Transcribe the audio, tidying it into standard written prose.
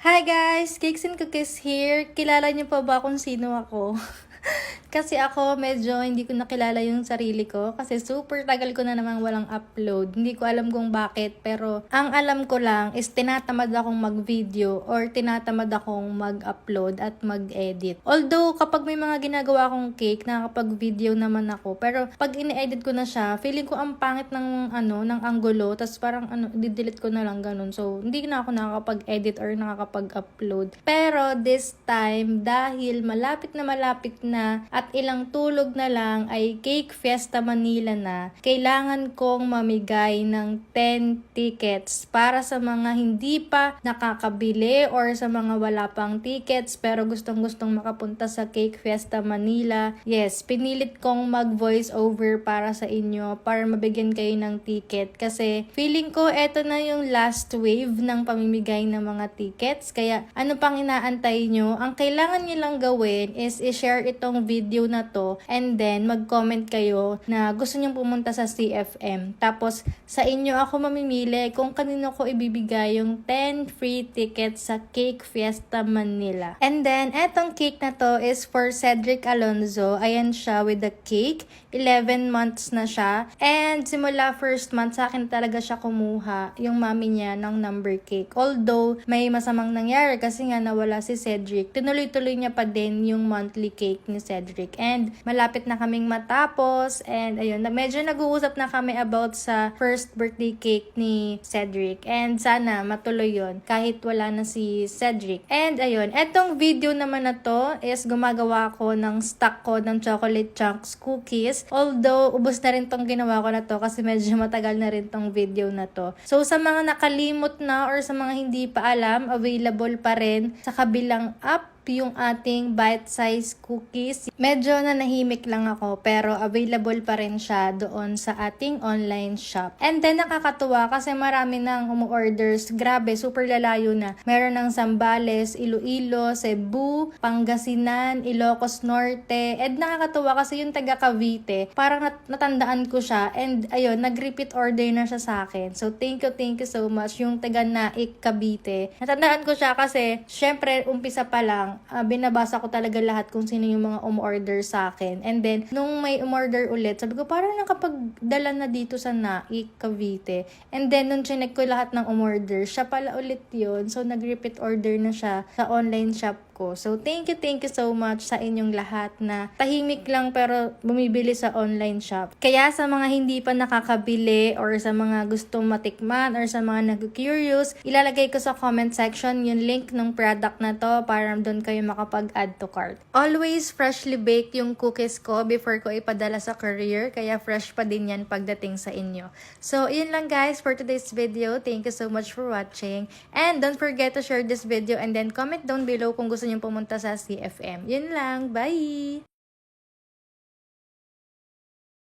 Hi guys! Cakes and Cookies here. Kilala niyo pa ba kung sino ako? Kasi ako medyo hindi ko nakilala yung sarili ko kasi super tagal ko na namang walang upload. Hindi ko alam kung bakit pero ang alam ko lang is tinatamad akong mag-video or tinatamad akong mag-upload at mag-edit. Although kapag may mga ginagawa akong cake, nakakapag-video naman ako. Pero pag ini-edit ko na siya, feeling ko ang pangit ng anggulo, tas parang di-delete ko na lang ganun. So hindi na ako nakakapag-edit or nakakapag-upload. Pero this time dahil malapit na at ilang tulog na lang ay Cake Fiesta Manila na, kailangan kong mamigay ng 10 tickets para sa mga hindi pa nakakabili or sa mga wala pang tickets pero gustong-gustong makapunta sa Cake Fiesta Manila. Yes, pinilit kong mag-voice over para sa inyo para mabigyan kayo ng ticket kasi feeling ko eto na yung last wave ng pamimigay ng mga tickets. Kaya ano pang inaantay nyo? Ang kailangan nyo lang gawin is i-share itong video na to and then mag-comment kayo na gusto nyong pumunta sa CFM. Tapos sa inyo ako mamimili kung kanino ko ibibigay yung 10 free tickets sa Cake Fiesta Manila. And then etong cake na to is for Cedric Alonzo. Ayan siya with the cake. 11 months na siya. And simula first month sa akin talaga siya kumuha yung mami niya ng number cake. Although may masamang nangyari kasi nga nawala si Cedric, tinuloy-tuloy niya pa din yung monthly cake ni Cedric. And malapit na kaming matapos and ayun, medyo nag-uusap na kami about sa first birthday cake ni Cedric. And sana matuloy yon kahit wala na si Cedric. And ayun, etong video naman na to is gumagawa ko ng stock ko ng chocolate chunks cookies. Although ubos na rin tong ginawa ko na to kasi medyo matagal na rin tong video na to. So sa mga nakalimot na or sa mga hindi pa alam, available pa rin sa kabilang app yung ating bite-size cookies. Medyo nanahimik lang ako pero available pa rin siya doon sa ating online shop. And then nakakatuwa kasi marami nang umu-orders. Grabe, super lalayo na. Meron ng Zambales, Iloilo, Cebu, Pangasinan, Ilocos Norte. And nakakatuwa kasi yung taga Cavite, parang natandaan ko siya and ayun, nag-repeat order na siya sa akin. So thank you so much yung taga Naik, Cavite. Natandaan ko siya kasi syempre umpisa pa lang binabasa ko talaga lahat kung sino yung mga umorder sa akin. And then, nung may umorder ulit, sabi ko, parang nakapagdala na dito sa Naik, Cavite. And then, nung chinek ko lahat ng umorder, siya pala ulit yun. So, nag-repeat order na siya sa online shop ko. So, thank you so much sa inyong lahat na tahimik lang pero bumibili sa online shop. Kaya sa mga hindi pa nakakabili or sa mga gustong matikman or sa mga nag-curious, ilalagay ko sa comment section yung link ng product na to para doon kayo makapag-add to cart. Always freshly baked yung cookies ko before ko ipadala sa courier, kaya fresh pa din yan pagdating sa inyo. So, yun lang guys for today's video. Thank you so much for watching. And don't forget to share this video and then comment down below kung gusto nyo pumunta sa CFM. Yun lang. Bye!